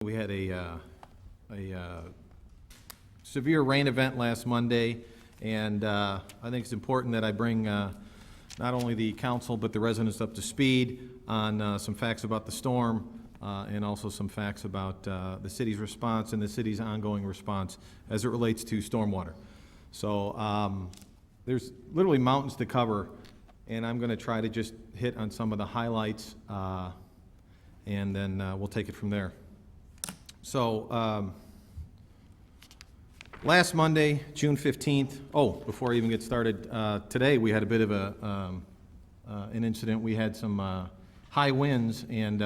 We had a severe rain event last Monday, and I think it's important that I bring not only the council but the residents up to speed on some facts about the storm and also some facts about the city's response and the city's ongoing response as it relates to stormwater. So there's literally mountains to cover, and I'm going to try to just hit on some of the highlights, and then we'll take it from there. So, last Monday, June 15th, before I even get started, today we had a bit of an incident. We had some high winds, and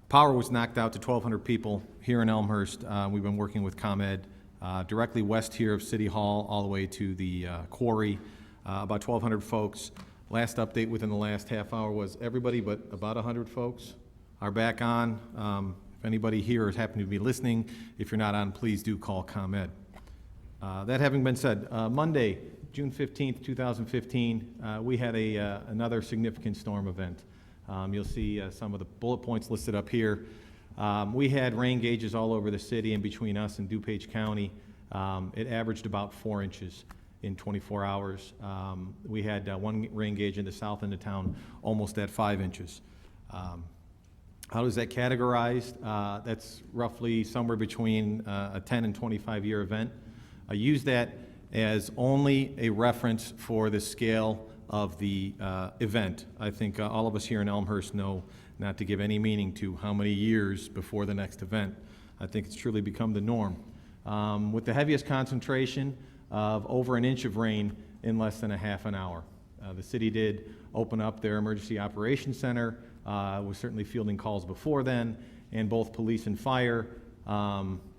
power was knocked out to 1,200 people here in Elmhurst. We've been working with ComEd directly west here of City Hall all the way to the quarry, about 1,200 folks. Last update within the last half hour was everybody but about 100 folks are back on. If anybody here has happened to be listening, if you're not on, please do call ComEd. That having been said, Monday, June 15th, 2015, we had another significant storm event. You'll see some of the bullet points listed up here. We had rain gauges all over the city, and between us and DuPage County, it averaged about 4 inches in 24 hours. We had one rain gauge in the south end of town almost at 5 inches. How is that categorized? That's roughly somewhere between a 10 and 25-year event. I use that as only a reference for the scale of the event. I think all of us here in Elmhurst know not to give any meaning to how many years before the next event. I think it's truly become the norm. With the heaviest concentration of over an inch of rain in less than a half an hour. The city did open up their emergency operations center, was certainly fielding calls before then, and both police and fire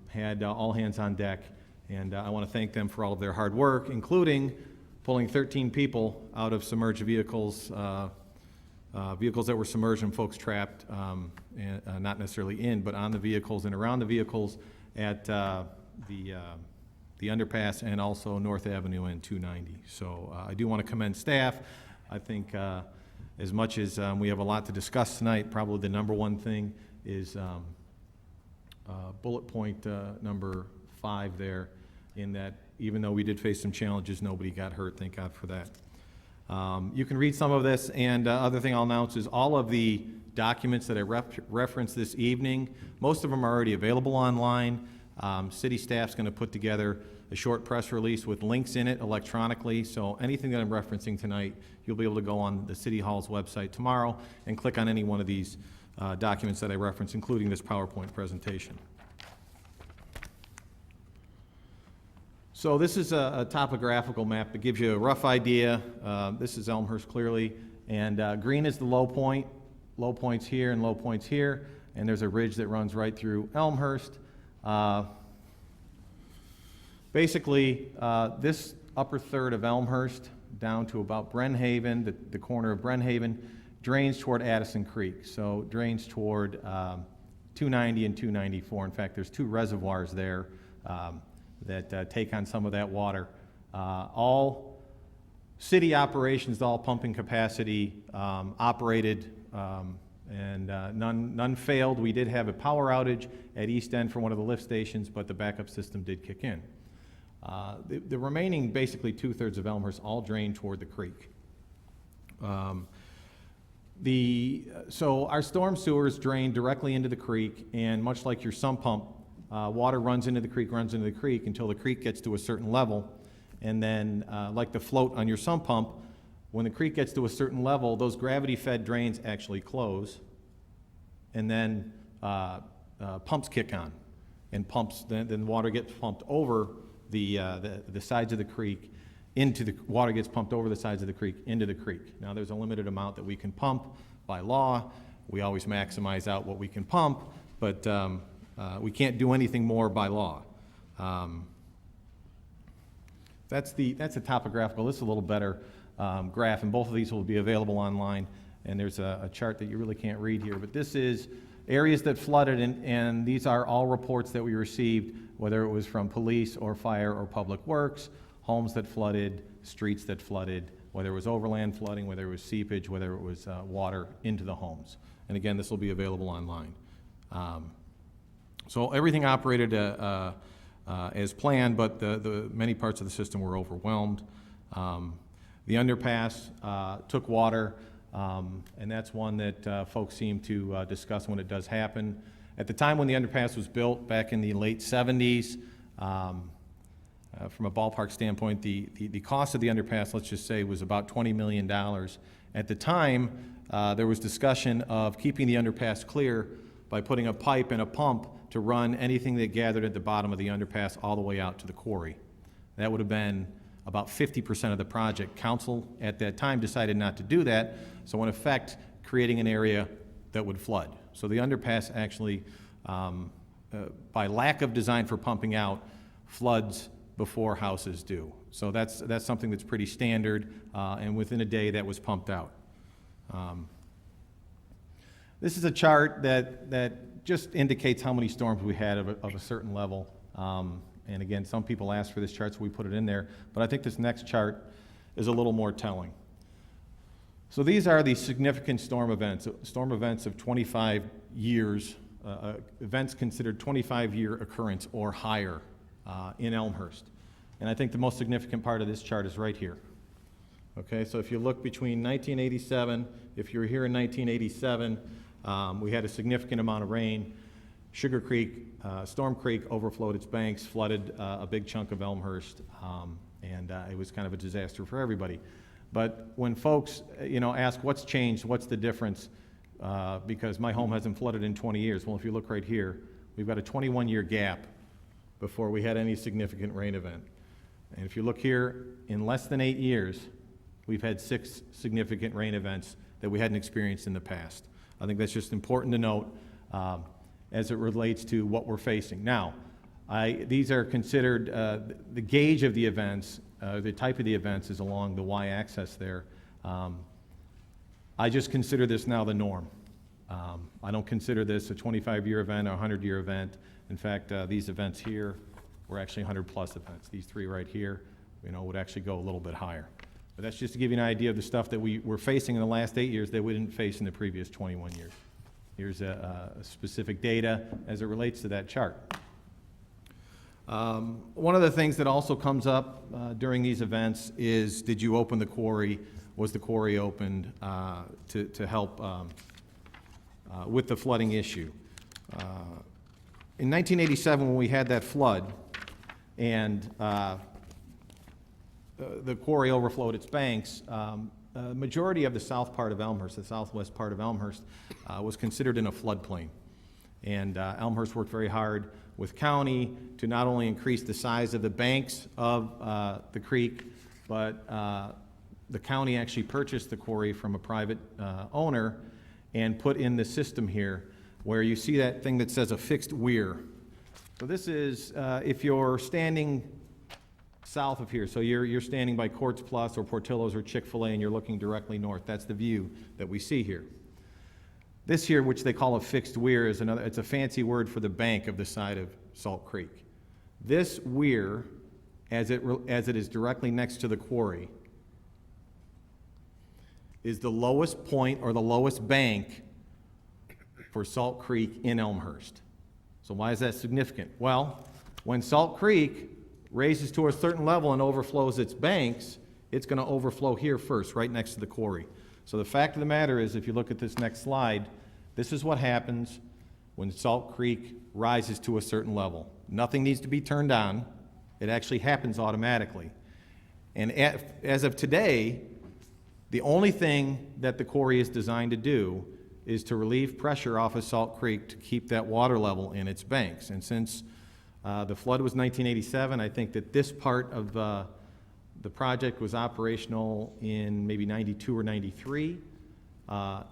had all hands on deck, and I want to thank them for all of their hard work, including pulling 13 people out of submerged vehicles, vehicles that were submerged and folks trapped, and, not necessarily in, but on the vehicles and around the vehicles at the underpass and also North Avenue and 290. So I do want to commend staff. I think as much as we have a lot to discuss tonight, probably the number one thing is bullet point number 5 there, in that even though we did face some challenges, nobody got hurt. Thank God for that. You can read some of this, and other thing I'll announce is all of the documents that I referenced this evening, most of them are already available online. City staff's going to put together a short press release with links in it electronically, so anything that I'm referencing tonight, you'll be able to go on the City Hall's website tomorrow and click on any one of these documents that I referenced, including this PowerPoint presentation. So this is a topographical map that gives you a rough idea. This is Elmhurst clearly, and green is the low point. Low points here and low points here, and there's a ridge that runs right through Elmhurst. Basically, this upper third of Elmhurst down to about Brenhaven, the corner of Brenhaven, drains toward Addison Creek. So drains toward 290 and 294. In fact, there's 2 reservoirs there that take on some of that water. All city operations, all pumping capacity operated, and none failed. We did have a power outage at East End for one of the lift stations, but the backup system did kick in. The remaining basically 2/3 of Elmhurst all drain toward the creek. So our storm sewers drain directly into the creek, and much like your sump pump, water runs into the creek until the creek gets to a certain level, and then like the float on your sump pump, when the creek gets to a certain level, those gravity-fed drains actually close, and then pumps kick on, and then water gets pumped over the sides of the creek water gets pumped over the sides of the creek into the creek. Now there's a limited amount that we can pump by law. We always maximize out what we can pump, but we can't do anything more by law. That's the topographical. This is a little better graph, and both of these will be available online, and there's a chart that you really can't read here, but this is areas that flooded, and these are all reports that we received, whether it was from police or fire or public works, homes that flooded, streets that flooded, whether it was overland flooding, whether it was seepage, whether it was water into the homes. And again, this will be available online. So everything operated as planned, but the many parts of the system were overwhelmed. The underpass took water, and that's one that folks seem to discuss when it does happen. At the time when the underpass was built, back in the late 70s, from a ballpark standpoint, the cost of the underpass, let's just say, was about $20 million. At the time, there was discussion of keeping the underpass clear by putting a pipe and a pump to run anything that gathered at the bottom of the underpass all the way out to the quarry. That would have been about 50% of the project. Council at that time decided not to do that, so in effect, creating an area that would flood. So the underpass actually, by lack of design for pumping out, floods before houses do. So that's something that's pretty standard, and within a day that was pumped out. This is a chart that just indicates how many storms we had of a certain level. And again, some people asked for this chart, so we put it in there. But I think this next chart is a little more telling. So these are the significant storm events of 25 years, events considered 25-year occurrence or higher in Elmhurst. And I think the most significant part of this chart is right here. Okay, so if you look between 1987, if you were here in 1987, we had a significant amount of rain. Sugar Creek, Storm Creek overflowed its banks, flooded a big chunk of Elmhurst, and it was kind of a disaster for everybody. But when folks, ask what's changed, what's the difference, because my home hasn't flooded in 20 years. Well, if you look right here, we've got a 21-year gap before we had any significant rain event. And if you look here, in less than 8 years, we've had 6 significant rain events that we hadn't experienced in the past. I think that's just important to note as it relates to what we're facing. Now, these are considered, the gauge of the events, the type of the events is along the y-axis there. I just consider this now the norm. I don't consider this a 25-year event or a 100-year event. In fact, these events here were actually 100-plus events. These 3 right here, would actually go a little bit higher. But that's just to give you an idea of the stuff that we were facing in the last 8 years that we didn't face in the previous 21 years. Here's a specific data as it relates to that chart. One of the things that also comes up during these events is, did you open the quarry? Was the quarry opened to help with the flooding issue? In 1987, when we had that flood and the quarry overflowed its banks, majority of the south part of Elmhurst, the southwest part of Elmhurst, was considered in a floodplain. And Elmhurst worked very hard with county to not only increase the size of the banks of the creek, but the county actually purchased the quarry from a private owner and put in the system here where you see that thing that says a fixed weir. So this is, if you're standing south of here, so you're standing by Courts Plus or Portillo's or Chick-fil-A and you're looking directly north, that's the view that we see here. This here, which they call a fixed weir, is it's a fancy word for the bank of the side of Salt Creek. This weir, as it is directly next to the quarry, is the lowest point or the lowest bank for Salt Creek in Elmhurst. So why is that significant? Well, when Salt Creek raises to a certain level and overflows its banks, it's going to overflow here first, right next to the quarry. So the fact of the matter is, if you look at this next slide, this is what happens when Salt Creek rises to a certain level. Nothing needs to be turned on. It actually happens automatically. And as of today, the only thing that the quarry is designed to do is to relieve pressure off of Salt Creek to keep that water level in its banks. And since the flood was 1987, I think that this part of the project was operational in maybe 92 or 93.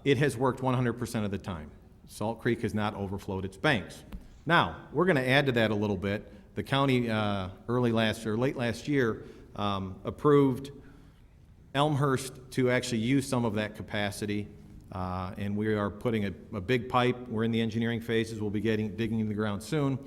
It has worked 100% of the time. Salt Creek has not overflowed its banks. Now, we're going to add to that a little bit. The county late last year approved Elmhurst to actually use some of that capacity, and we are putting a big pipe. We're in the engineering phases. We'll be digging in the ground soon.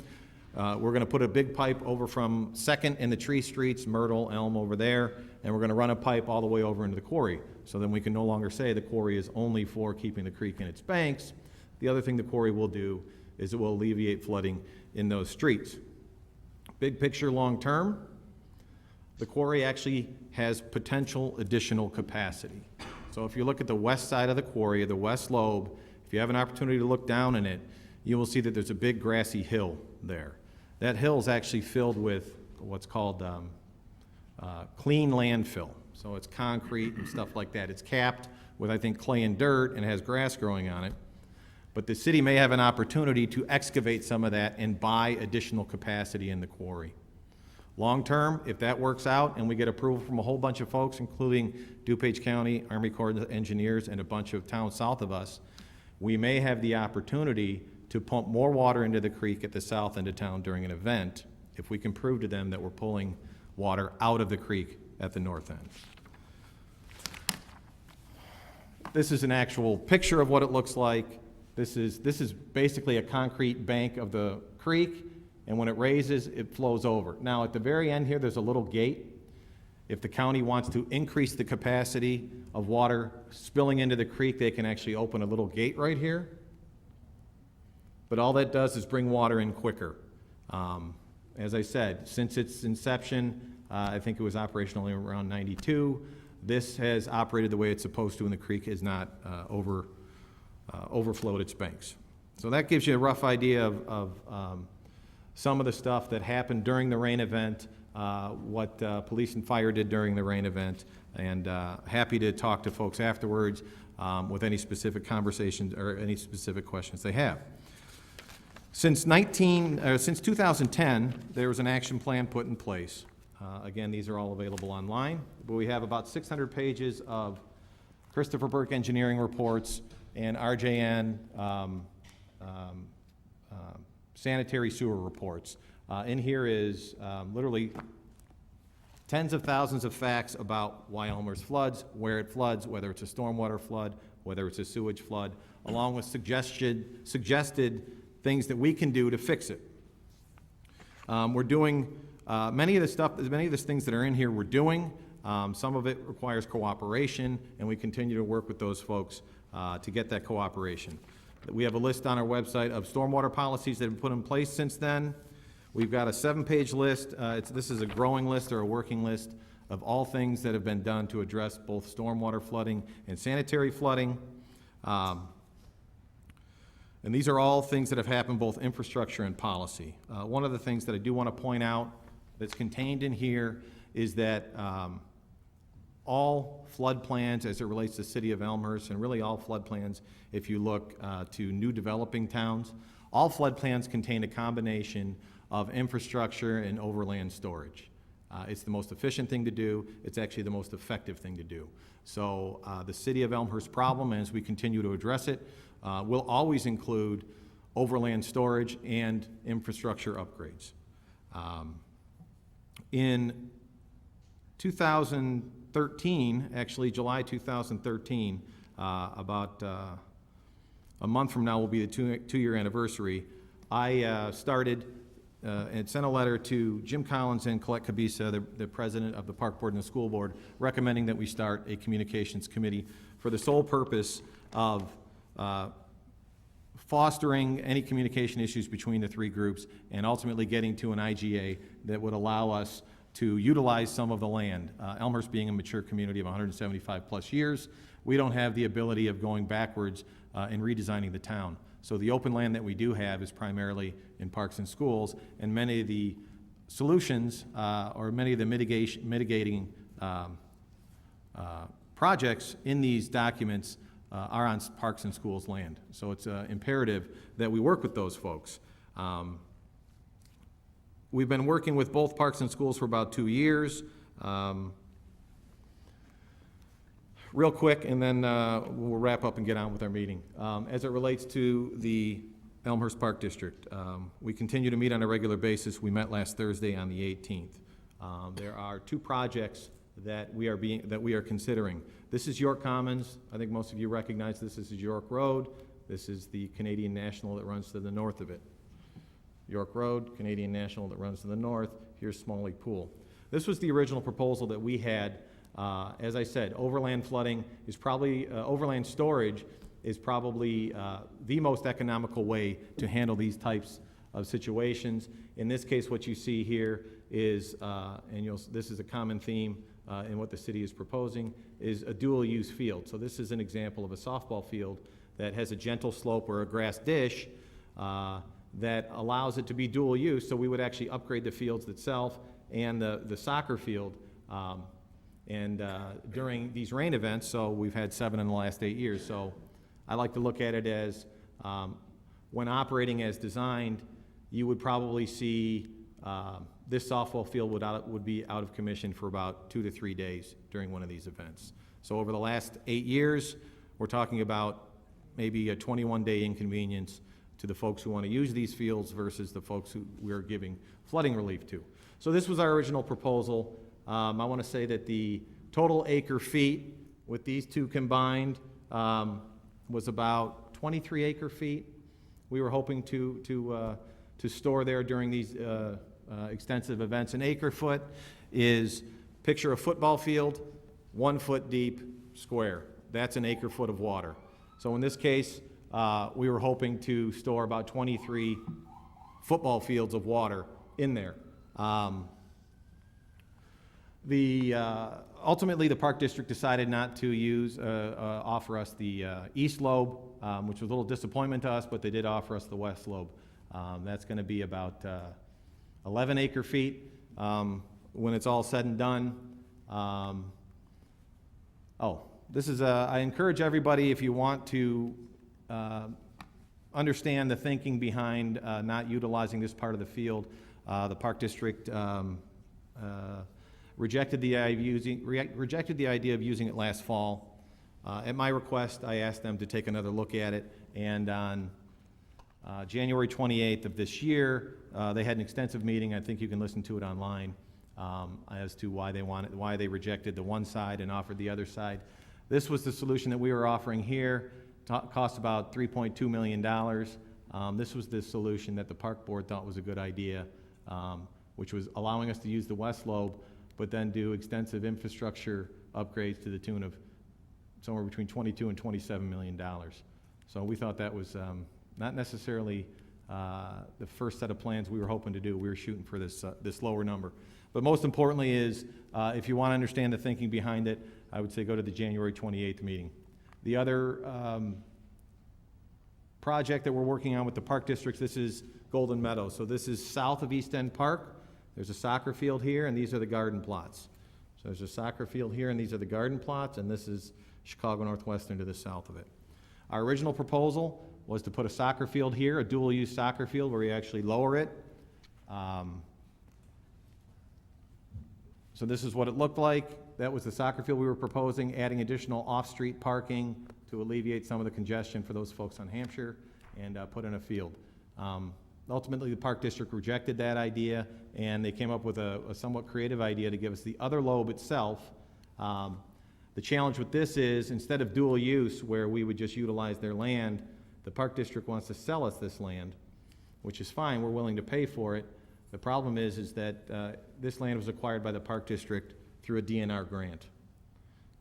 We're going to put a big pipe over from 2nd and the Tree Streets, Myrtle, Elm over there, and we're going to run a pipe all the way over into the quarry. So then we can no longer say the quarry is only for keeping the creek in its banks. The other thing the quarry will do is it will alleviate flooding in those streets. Big picture long term, the quarry actually has potential additional capacity. So if you look at the west side of the quarry, the west lobe, if you have an opportunity to look down in it, you will see that there's a big grassy hill there. That hill is actually filled with what's called clean landfill. So it's concrete and stuff like that. It's capped with, I think, clay and dirt, and has grass growing on it. But the city may have an opportunity to excavate some of that and buy additional capacity in the quarry. Long term, if that works out and we get approval from a whole bunch of folks, including DuPage County, Army Corps of Engineers, and a bunch of towns south of us, we may have the opportunity to pump more water into the creek at the south end of town during an event if we can prove to them that we're pulling water out of the creek at the north end. This is an actual picture of what it looks like. This is basically a concrete bank of the creek, and when it raises, it flows over. Now, at the very end here, there's a little gate. If the county wants to increase the capacity of water spilling into the creek, they can actually open a little gate right here. But all that does is bring water in quicker. As I said, since its inception, I think it was operational around '92, this has operated the way it's supposed to, and the creek has not overflowed its banks. So that gives you a rough idea of some of the stuff that happened during the rain event, what police and fire did during the rain event, and happy to talk to folks afterwards with any specific conversations or any specific questions they have. Since 2010, there was an action plan put in place. Again, these are all available online, but we have about 600 pages of Christopher Burke engineering reports and RJN sanitary sewer reports. In here is literally tens of thousands of facts about why Elmhurst floods, where it floods, whether it's a stormwater flood, whether it's a sewage flood, along with suggested things that we can do to fix it. We're doing many of the things that are in here we're doing. Some of it requires cooperation, and we continue to work with those folks to get that cooperation. We have a list on our website of stormwater policies that have been put in place since then. We've got a 7-page list. This is a growing list or a working list of all things that have been done to address both stormwater flooding and sanitary flooding. And these are all things that have happened, both infrastructure and policy. One of the things that I do want to point out that's contained in here is that all flood plans as it relates to the city of Elmhurst, and really all flood plans, if you look to new developing towns, all flood plans contain a combination of infrastructure and overland storage. It's the most efficient thing to do. It's actually the most effective thing to do. So the city of Elmhurst problem, as we continue to address it, will always include overland storage and infrastructure upgrades. In 2013, actually July 2013, about a month from now will be the two-year anniversary, I started and sent a letter to Jim Collins and Colette Cabisa, the president of the Park Board and the School Board, recommending that we start a communications committee for the sole purpose of fostering any communication issues between the three groups and ultimately getting to an IGA that would allow us to utilize some of the land. Elmhurst being a mature community of 175 plus years, we don't have the ability of going backwards in redesigning the town. So the open land that we do have is primarily in parks and schools, and many of the solutions or many of the mitigating projects in these documents are on parks and schools land. So it's imperative that we work with those folks. We've been working with both parks and schools for about 2 years. Real quick, and then we'll wrap up and get on with our meeting. As it relates to the Elmhurst Park District, we continue to meet on a regular basis. We met last Thursday on the 18th. There are 2 projects that we are considering. This is York Commons. I think most of you recognize this. This is York Road. This is the Canadian National that runs to the north of it. York Road, Canadian National that runs to the north. Here's Smalley Pool. This was the original proposal that we had. As I said, overland flooding is probably, overland storage is probably the most economical way to handle these types of situations. In this case, what you see here is, this is a common theme in what the city is proposing, is a dual-use field. So this is an example of a softball field that has a gentle slope or a grass dish that allows it to be dual use. So we would actually upgrade the fields itself and the soccer field. During these rain events, so we've had 7 in the last 8 years. So I like to look at it as when operating as designed, you would probably see this softball field would be out of commission for about 2 to 3 days during one of these events. So over the last 8 years, we're talking about maybe a 21-day inconvenience to the folks who want to use these fields versus the folks who we're giving flooding relief to. So this was our original proposal. I want to say that the total acre feet with these two combined was about 23 acre feet. We were hoping to store there during these extensive events. An acre foot is, picture a football field, 1 foot deep square. That's an acre foot of water. So in this case, we were hoping to store about 23 football fields of water in there. Ultimately, the Park District decided not to offer us the east lobe, which was a little disappointment to us, but they did offer us the west lobe. That's going to be about 11 acre feet when it's all said and done. This is I encourage everybody, if you want to understand the thinking behind not utilizing this part of the field, the Park District rejected the idea of using it last fall. At my request, I asked them to take another look at it, and on January 28th of this year, they had an extensive meeting. I think you can listen to it online as to why they rejected the one side and offered the other side. This was the solution that we were offering here. Cost about $3.2 million. This was the solution that the Park Board thought was a good idea, which was allowing us to use the west lobe, but then do extensive infrastructure upgrades to the tune of somewhere between $22 and $27 million. So we thought that was not necessarily the first set of plans we were hoping to do. We were shooting for this lower number. But most importantly is, if you want to understand the thinking behind it, I would say go to the January 28th meeting. The other project that we're working on with the Park Districts, this is Golden Meadows. So this is south of East End Park. There's a soccer field here, and these are the garden plots. So there's a soccer field here, and these are the garden plots, and this is Chicago Northwestern to the south of it. Our original proposal was to put a soccer field here, a dual-use soccer field where you actually lower it. So this is what it looked like. That was the soccer field we were proposing, adding additional off-street parking to alleviate some of the congestion for those folks on Hampshire, and put in a field. Ultimately, the Park District rejected that idea, and they came up with a somewhat creative idea to give us the other lobe itself. The challenge with this is, instead of dual use, where we would just utilize their land, the Park District wants to sell us this land, which is fine. We're willing to pay for it. The problem is that this land was acquired by the Park District through a DNR grant.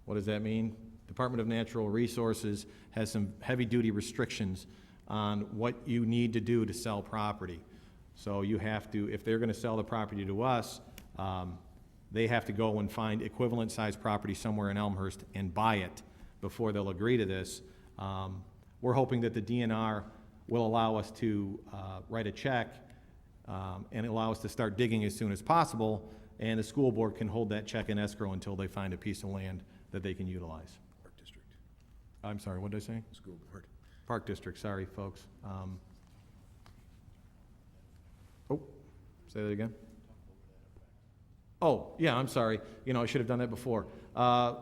What does that mean? Department of Natural Resources has some heavy-duty restrictions on what you need to do to sell property. So you have to, if they're going to sell the property to us, they have to go and find equivalent sized property somewhere in Elmhurst and buy it before they'll agree to this. We're hoping that the DNR will allow us to write a check and allow us to start digging as soon as possible, and the school board can hold that check in escrow until they find a piece of land that they can utilize. Park District. I'm sorry, what did I say? School board. Park District, sorry, folks. Say that again? Oh, yeah, I'm sorry. I should have done that before.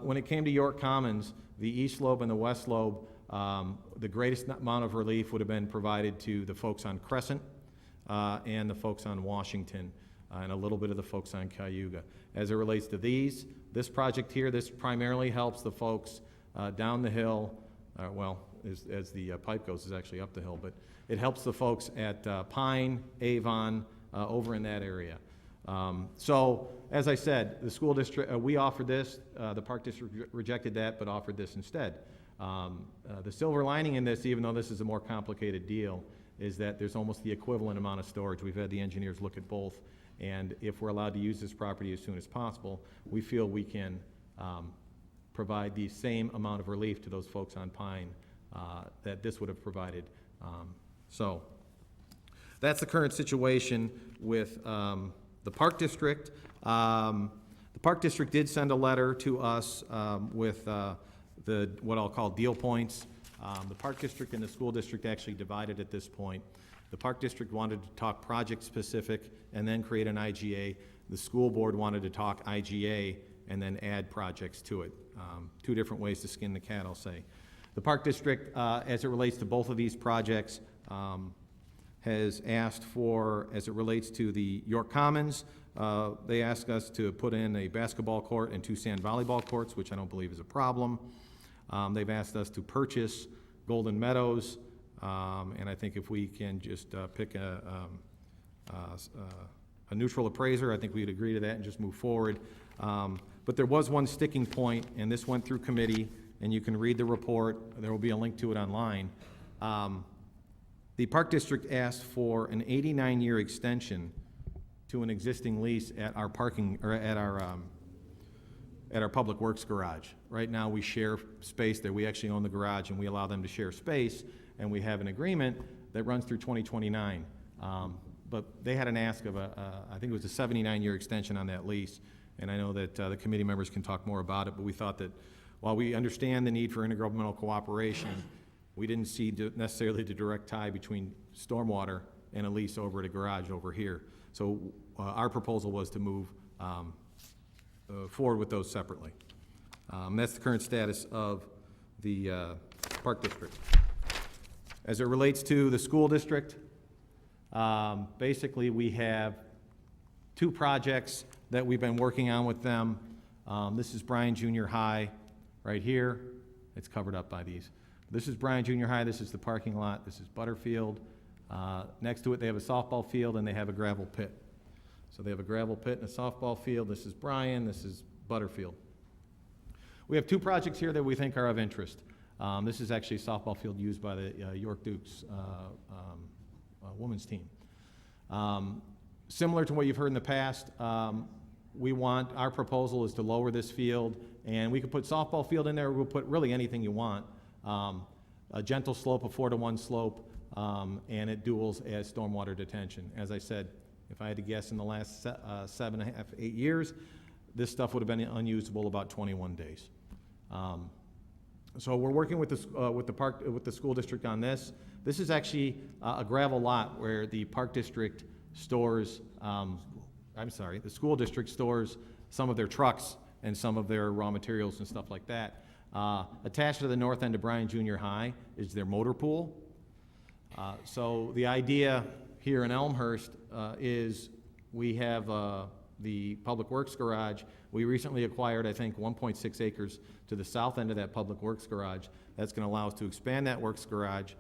When it came to York Commons, the east lobe and the west lobe, the greatest amount of relief would have been provided to the folks on Crescent and the folks on Washington, and a little bit of the folks on Cayuga. As it relates to this project here, this primarily helps the folks down the hill, as the pipe goes, is actually up the hill, but it helps the folks at Pine, Avon, over in that area. So, as I said, the school district, we offered this, the Park District rejected that, but offered this instead. The silver lining in this, even though this is a more complicated deal, is that there's almost the equivalent amount of storage. We've had the engineers look at both, and if we're allowed to use this property as soon as possible, we feel we can provide the same amount of relief to those folks on Pine that this would have provided. So that's the current situation with the Park District. The Park District did send a letter to us with what I'll call deal points. The Park District and the school district actually divided at this point. The Park District wanted to talk project-specific and then create an IGA. The school board wanted to talk IGA and then add projects to it. Two different ways to skin the cat, I'll say. The Park District, as it relates to both of these projects, has asked for, as it relates to the York Commons, they asked us to put in a basketball court and 2 sand volleyball courts, which I don't believe is a problem. They've asked us to purchase Golden Meadows, and I think if we can just pick a neutral appraiser, I think we'd agree to that and just move forward. But there was one sticking point, and this went through committee, and you can read the report. There will be a link to it online. The Park District asked for an 89-year extension to an existing lease at our parking, or at our Public Works garage. Right now, we share space there. We actually own the garage, and we allow them to share space, and we have an agreement that runs through 2029. But they had an ask of I think it was a 79-year extension on that lease, and I know that the committee members can talk more about it, but we thought that while we understand the need for intergovernmental cooperation, we didn't see necessarily the direct tie between stormwater and a lease over at a garage over here. So our proposal was to move forward with those separately. That's the current status of the Park District. As it relates to the school district, basically we have 2 projects that we've been working on with them. This is Bryan Junior High right here. It's covered up by these. This is Bryan Junior High, this is the parking lot, this is Butterfield. Next to it they have a softball field and they have a gravel pit. So they have a gravel pit and a softball field. This is Bryan, this is Butterfield. We have 2 projects here that we think are of interest. This is actually a softball field used by the York Dukes women's team. Similar to what you've heard in the past, our proposal is to lower this field, and we could put softball field in there, we'll put really anything you want. A gentle slope, a 4-to-1 slope, and it duals as stormwater detention. As I said, if I had to guess, in the last 7.5, 8 years, this stuff would have been unusable about 21 days. So we're working with the school district on this. This is actually a gravel lot where the Park District stores, the school district stores some of their trucks and some of their raw materials and stuff like that. Attached to the north end of Bryan Junior High is their motor pool. So the idea here in Elmhurst is we have the Public Works garage. We recently acquired, I think, 1.6 acres to the south end of that Public Works garage. That's going to allow us to expand that works garage,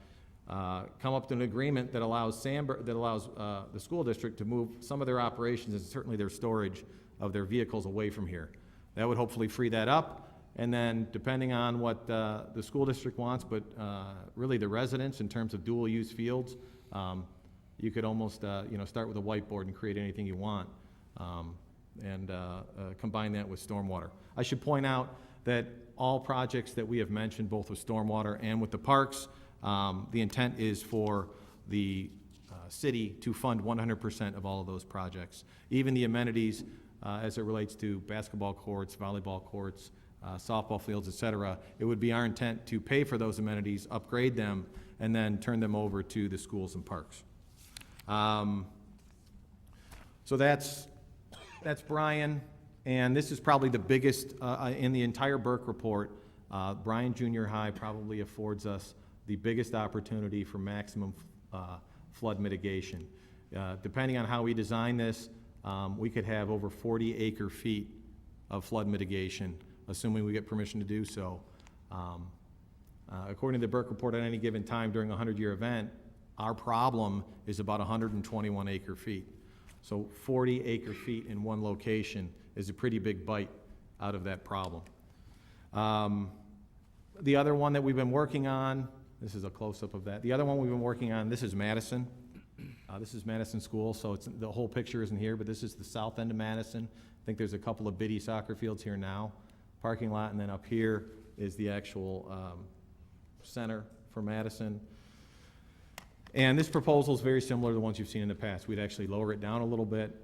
come up to an agreement that allows the school district to move some of their operations and certainly their storage of their vehicles away from here. That would hopefully free that up. And then, depending on what the school district wants, but really the residents in terms of dual-use fields, you could almost start with a whiteboard and create anything you want, and combine that with stormwater. I should point out that all projects that we have mentioned, both with stormwater and with the parks, the intent is for the city to fund 100% of all of those projects. Even the amenities as it relates to basketball courts, volleyball courts, softball fields, et cetera, it would be our intent to pay for those amenities, upgrade them, and then turn them over to the schools and parks. So that's Bryan, and this is probably the biggest in the entire Burke report. Bryan Junior High probably affords us the biggest opportunity for maximum flood mitigation. Depending on how we design this, we could have over 40 acre-feet of flood mitigation, assuming we get permission to do so. According to the Burke report, at any given time during a 100-year event, our problem is about 121 acre-feet. So 40 acre-feet in one location is a pretty big bite out of that problem. The other one that we've been working on, this is a close-up of that. The other one we've been working on, this is Madison. This is Madison School, so it's, the whole picture isn't here, but this is the south end of Madison. I think there's a couple of bitty soccer fields here now, parking lot, and then up here is the actual center for Madison. And this proposal is very similar to the ones you've seen in the past. We'd actually lower it down a little bit,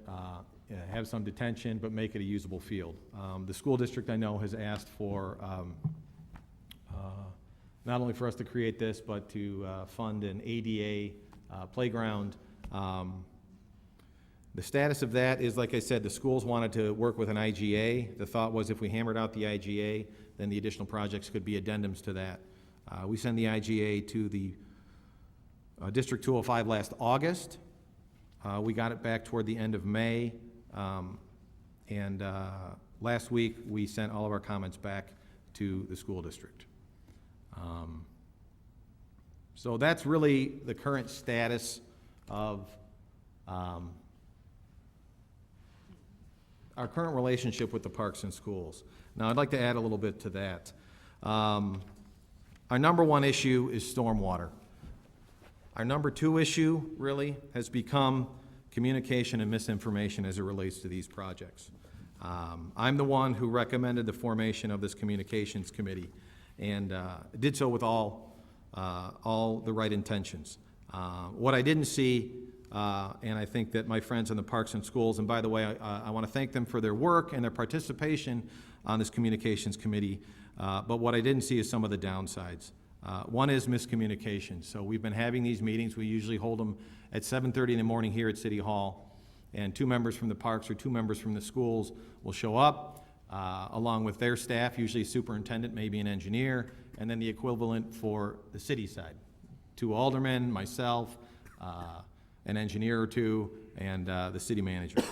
have some detention, but make it a usable field. The school district, I know, has asked for not only for us to create this, but to fund an ADA playground. The status of that is, like I said, the schools wanted to work with an IGA. The thought was if we hammered out the IGA, then the additional projects could be addendums to that. We sent the IGA to the District 205 last August. We got it back toward the end of May. And last week, we sent all of our comments back to the school district. So that's really the current status of our current relationship with the parks and schools. Now, I'd like to add a little bit to that. Our number one issue is stormwater. Our number two issue, really, has become communication and misinformation as it relates to these projects. I'm the one who recommended the formation of this communications committee, and did so with all the right intentions. What I didn't see, and I think that my friends in the parks and schools, and by the way, I want to thank them for their work and their participation on this communications committee, but what I didn't see is some of the downsides. One is miscommunication. So we've been having these meetings. We usually hold them at 7:30 in the morning here at City Hall, and 2 members from the parks or 2 members from the schools will show up, along with their staff, usually a superintendent, maybe an engineer, and then the equivalent for the city side. 2 aldermen, myself, an engineer or 2, and the city manager.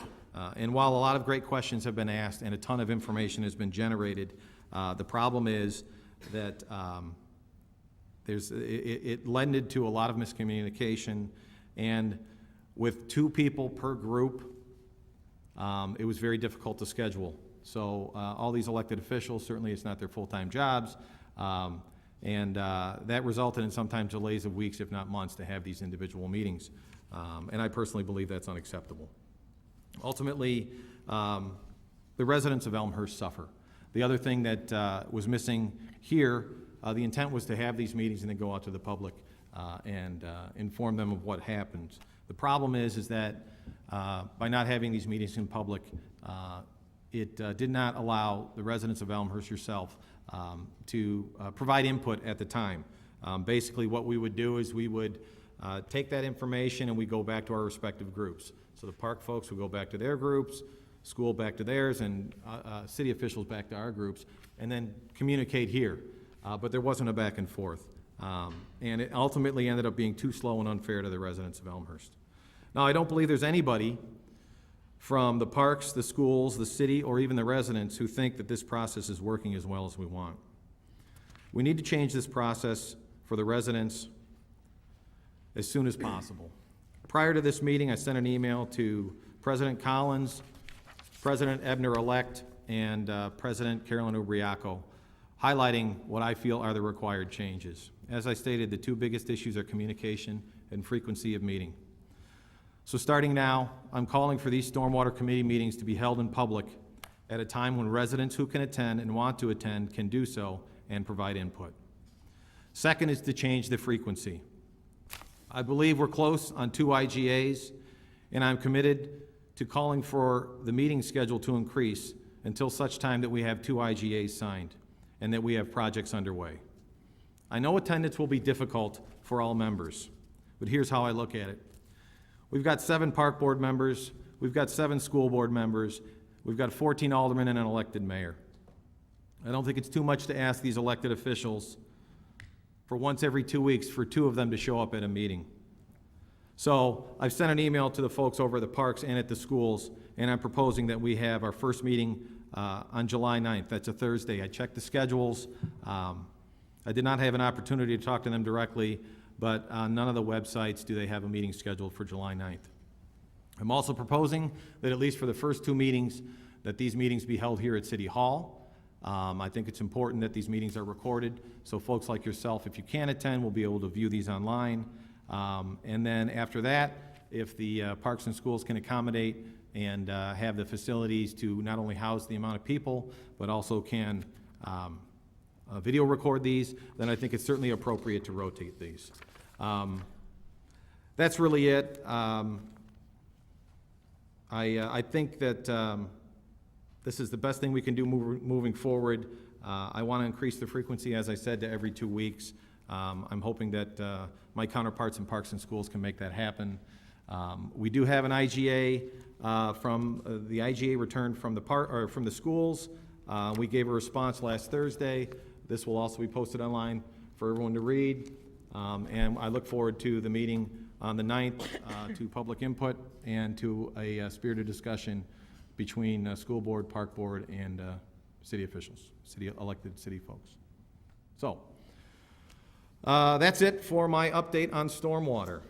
And while a lot of great questions have been asked and a ton of information has been generated, the problem is that it lended to a lot of miscommunication, and with 2 people per group, it was very difficult to schedule. So all these elected officials, certainly it's not their full-time jobs, and that resulted in sometimes delays of weeks, if not months, to have these individual meetings. And I personally believe that's unacceptable. Ultimately, the residents of Elmhurst suffer. The other thing that was missing here, the intent was to have these meetings and then go out to the public and inform them of what happens. The problem is that by not having these meetings in public, it did not allow the residents of Elmhurst, yourself, to provide input at the time. Basically, what we would do is we would take that information and we go back to our respective groups. So the park folks would go back to their groups, school back to theirs, and city officials back to our groups, and then communicate here. But there wasn't a back and forth. And it ultimately ended up being too slow and unfair to the residents of Elmhurst. Now, I don't believe there's anybody from the parks, the schools, the city, or even the residents who think that this process is working as well as we want. We need to change this process for the residents as soon as possible. Prior to this meeting, I sent an email to President Collins, President Ebner-elect, and President Carolyn Ubriaco, highlighting what I feel are the required changes. As I stated, the 2 biggest issues are communication and frequency of meeting. So starting now, I'm calling for these Stormwater Committee meetings to be held in public at a time when residents who can attend and want to attend can do so and provide input. Second is to change the frequency. I believe we're close on 2 IGAs, and I'm committed to calling for the meeting schedule to increase until such time that we have 2 IGAs signed and that we have projects underway. I know attendance will be difficult for all members, but here's how I look at it. We've got 7 park board members, we've got 7 school board members, we've got 14 aldermen and an elected mayor. I don't think it's too much to ask these elected officials for once every 2 weeks for 2 of them to show up at a meeting. So I've sent an email to the folks over at the parks and at the schools, and I'm proposing that we have our first meeting on July 9th. That's a Thursday. I checked the schedules. I did not have an opportunity to talk to them directly, but on none of the websites do they have a meeting scheduled for July 9th. I'm also proposing that at least for the first 2 meetings, that these meetings be held here at City Hall. I think it's important that these meetings are recorded, so folks like yourself, if you can attend, will be able to view these online. And then after that, if the Parks and Schools can accommodate and have the facilities to not only house the amount of people, but also can video record these, then I think it's certainly appropriate to rotate these. That's really it. I think that this is the best thing we can do moving forward. I want to increase the frequency, as I said, to every 2 weeks. I'm hoping that my counterparts in Parks and Schools can make that happen. We do have an IGA from the IGA returned from the schools. We gave a response last Thursday. This will also be posted online for everyone to read. And I look forward to the meeting on the 9th to public input and to a spirited discussion between school board, park board, and city officials, elected city folks. So that's it for my update on stormwater.